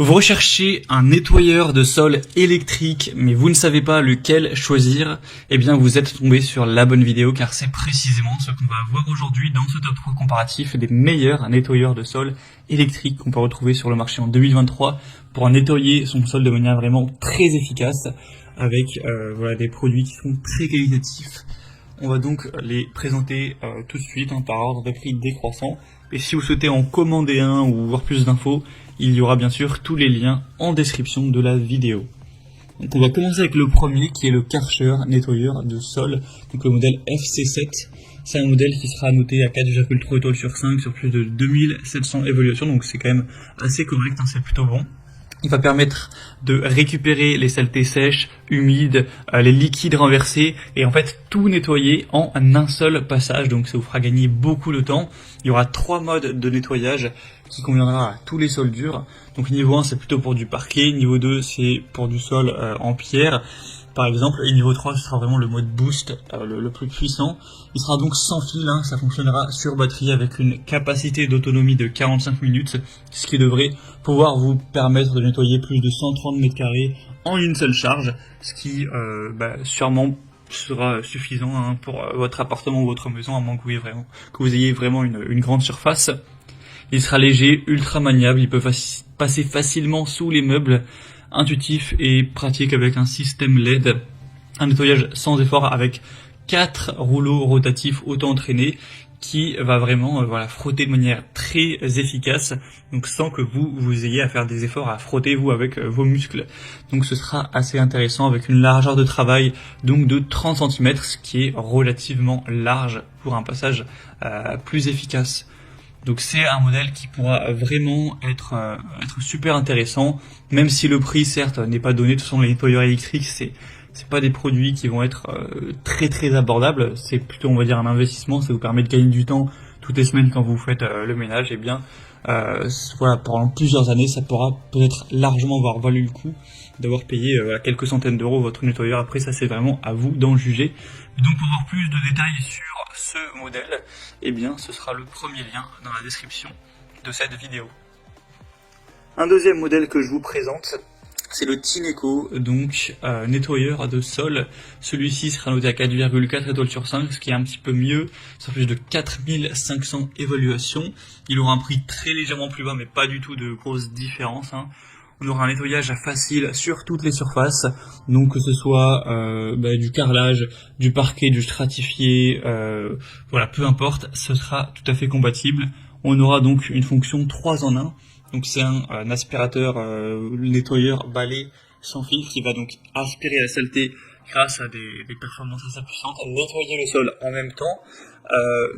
Vous recherchez un nettoyeur de sol électrique, mais vous ne savez pas lequel choisir, eh bien vous êtes tombé sur la bonne vidéo car c'est précisément ce qu'on va voir aujourd'hui dans ce top 3 comparatif des meilleurs nettoyeurs de sol électriques qu'on peut retrouver sur le marché en 2023 pour nettoyer son sol de manière vraiment très efficace avec voilà, des produits qui sont très qualitatifs. On va donc les présenter tout de suite par ordre de prix décroissant. Et si vous souhaitez en commander un ou voir plus d'infos, il y aura bien sûr tous les liens en description de la vidéo. Donc on va commencer avec le premier qui est le Karcher nettoyeur de sol, donc le modèle FC7. C'est un modèle qui sera noté à 4,3 étoiles sur 5 sur plus de 2700 évaluations, donc c'est quand même assez correct, c'est plutôt bon. Il va permettre de récupérer les saletés sèches, humides, les liquides renversés et en fait tout nettoyer en un seul passage. Donc ça vous fera gagner beaucoup de temps. Il y aura 3 modes de nettoyage qui conviendra à tous les sols durs. Donc niveau 1 c'est plutôt pour du parquet, niveau 2 c'est pour du sol en pierre par exemple, et niveau 3 ce sera vraiment le mode boost le plus puissant. Il sera donc sans fil, ça fonctionnera sur batterie avec une capacité d'autonomie de 45 minutes, ce qui devrait pouvoir vous permettre de nettoyer plus de 130 mètres carrés en une seule charge, ce qui sûrement sera suffisant pour votre appartement ou votre maison, à moins que vous ayez vraiment une grande surface. Il sera léger, ultra maniable, il peut passer facilement sous les meubles, intuitif et pratique avec un système LED, un nettoyage sans effort avec 4 rouleaux rotatifs auto-entraînés qui va vraiment frotter de manière très efficace, donc sans que vous ayez à faire des efforts à frotter vous avec vos muscles. Donc ce sera assez intéressant avec une largeur de travail donc de 30 cm, ce qui est relativement large pour un passage plus efficace. Donc c'est un modèle qui pourra vraiment être super intéressant, même si le prix certes n'est pas donné. De toute façon les nettoyeurs électriques c'est pas des produits qui vont être très très abordables, c'est plutôt on va dire un investissement, ça vous permet de gagner du temps toutes les semaines quand vous faites le ménage, et bien pendant plusieurs années ça pourra peut-être largement avoir valu le coup d'avoir payé quelques centaines d'euros votre nettoyeur. Après ça c'est vraiment à vous d'en juger. Et donc pour avoir plus de détails sur ce modèle, eh bien ce sera le premier lien dans la description de cette vidéo. Un deuxième modèle que je vous présente, c'est le Tineco, donc nettoyeur de sol. Celui-ci sera noté à 4,4 étoiles sur 5, ce qui est un petit peu mieux, sur plus de 4500 évaluations. Il aura un prix très légèrement plus bas, mais pas du tout de grosse différence. On aura un nettoyage facile sur toutes les surfaces, donc que ce soit du carrelage, du parquet, du stratifié, peu importe, ce sera tout à fait compatible. On aura donc une fonction 3 en 1, donc c'est un aspirateur nettoyeur balai sans fil qui va donc aspirer la saleté grâce à des performances assez puissantes, nettoyer le sol en même temps.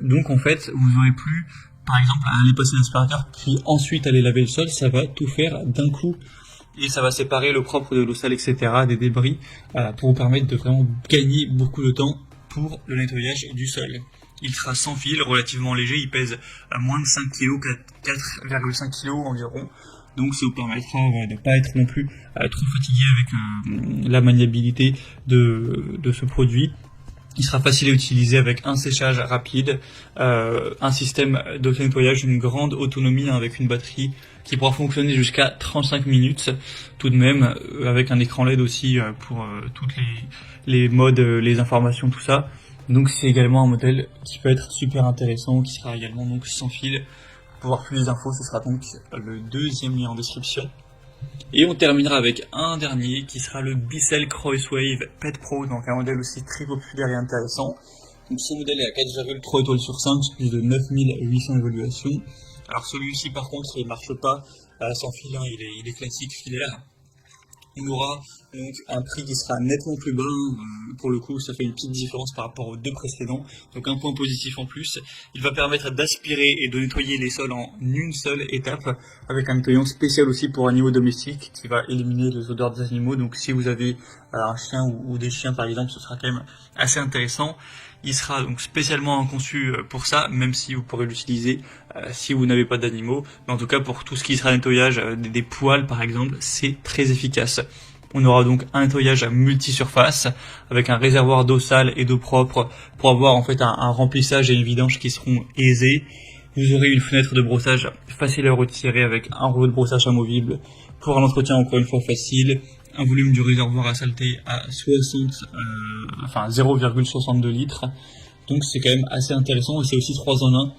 Donc en fait, vous n'aurez plus par exemple à aller passer l'aspirateur puis ensuite aller laver le sol, ça va tout faire d'un coup et ça va séparer le propre de l'eau sale, etc., des débris, pour vous permettre de vraiment gagner beaucoup de temps pour le nettoyage du sol. Il sera sans fil, relativement léger, il pèse moins de 5 kg, 4,5 kg environ, donc ça vous permettra de ne pas être non plus trop fatigué avec la maniabilité de ce produit. Il sera facile à utiliser avec un séchage rapide, un système d'auto-nettoyage, une grande autonomie avec une batterie qui pourra fonctionner jusqu'à 35 minutes tout de même, avec un écran LED aussi pour toutes les modes, les informations, tout ça. Donc c'est également un modèle qui peut être super intéressant, qui sera également donc sans fil. Pour voir plus d'infos, ce sera donc le deuxième lien en description. Et on terminera avec un dernier qui sera le Bissell Crosswave Pet Pro, donc un modèle aussi très populaire et intéressant. Donc ce modèle est à 4,3 étoiles sur 5, plus de 9800 évaluations. Alors celui-ci par contre il marche pas sans fil, il est classique filaire. On aura donc un prix qui sera nettement plus bas, pour le coup ça fait une petite différence par rapport aux deux précédents, donc un point positif en plus. Il va permettre d'aspirer et de nettoyer les sols en une seule étape, avec un nettoyant spécial aussi pour animaux domestiques qui va éliminer les odeurs des animaux. Donc si vous avez un chien ou des chiens par exemple, ce sera quand même assez intéressant. Il sera donc spécialement conçu pour ça, même si vous pourrez l'utiliser si vous n'avez pas d'animaux. Mais en tout cas pour tout ce qui sera nettoyage des poils par exemple, c'est très efficace. On aura donc un nettoyage multi-surface avec un réservoir d'eau sale et d'eau propre pour avoir en fait un remplissage et une vidange qui seront aisés. Vous aurez une fenêtre de brossage facile à retirer avec un rouleau de brossage amovible pour un entretien encore une fois facile, un volume du réservoir à saleté à 0,62 litres. Donc c'est quand même assez intéressant et c'est aussi 3 en 1.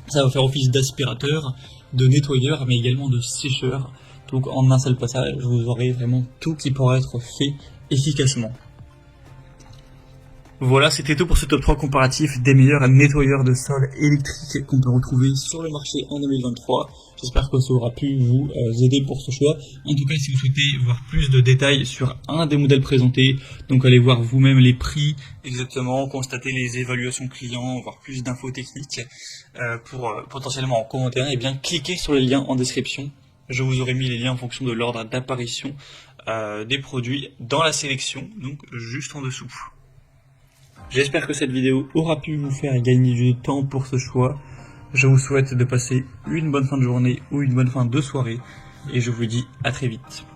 Ça va faire office d'aspirateur, de nettoyeur, mais également de sécheur. Donc en un seul passage, vous aurez vraiment tout qui pourra être fait efficacement. Voilà, c'était tout pour ce top 3 comparatif des meilleurs nettoyeurs de sol électriques qu'on peut retrouver sur le marché en 2023. J'espère que ça aura pu vous aider pour ce choix. En tout cas, si vous souhaitez voir plus de détails sur un des modèles présentés, donc allez voir vous-même les prix exactement, constater les évaluations clients, voir plus d'infos techniques pour potentiellement en commentaire, et bien cliquez sur les liens en description. Je vous aurai mis les liens en fonction de l'ordre d'apparition des produits dans la sélection, donc juste en dessous. J'espère que cette vidéo aura pu vous faire gagner du temps pour ce choix. Je vous souhaite de passer une bonne fin de journée ou une bonne fin de soirée et je vous dis à très vite.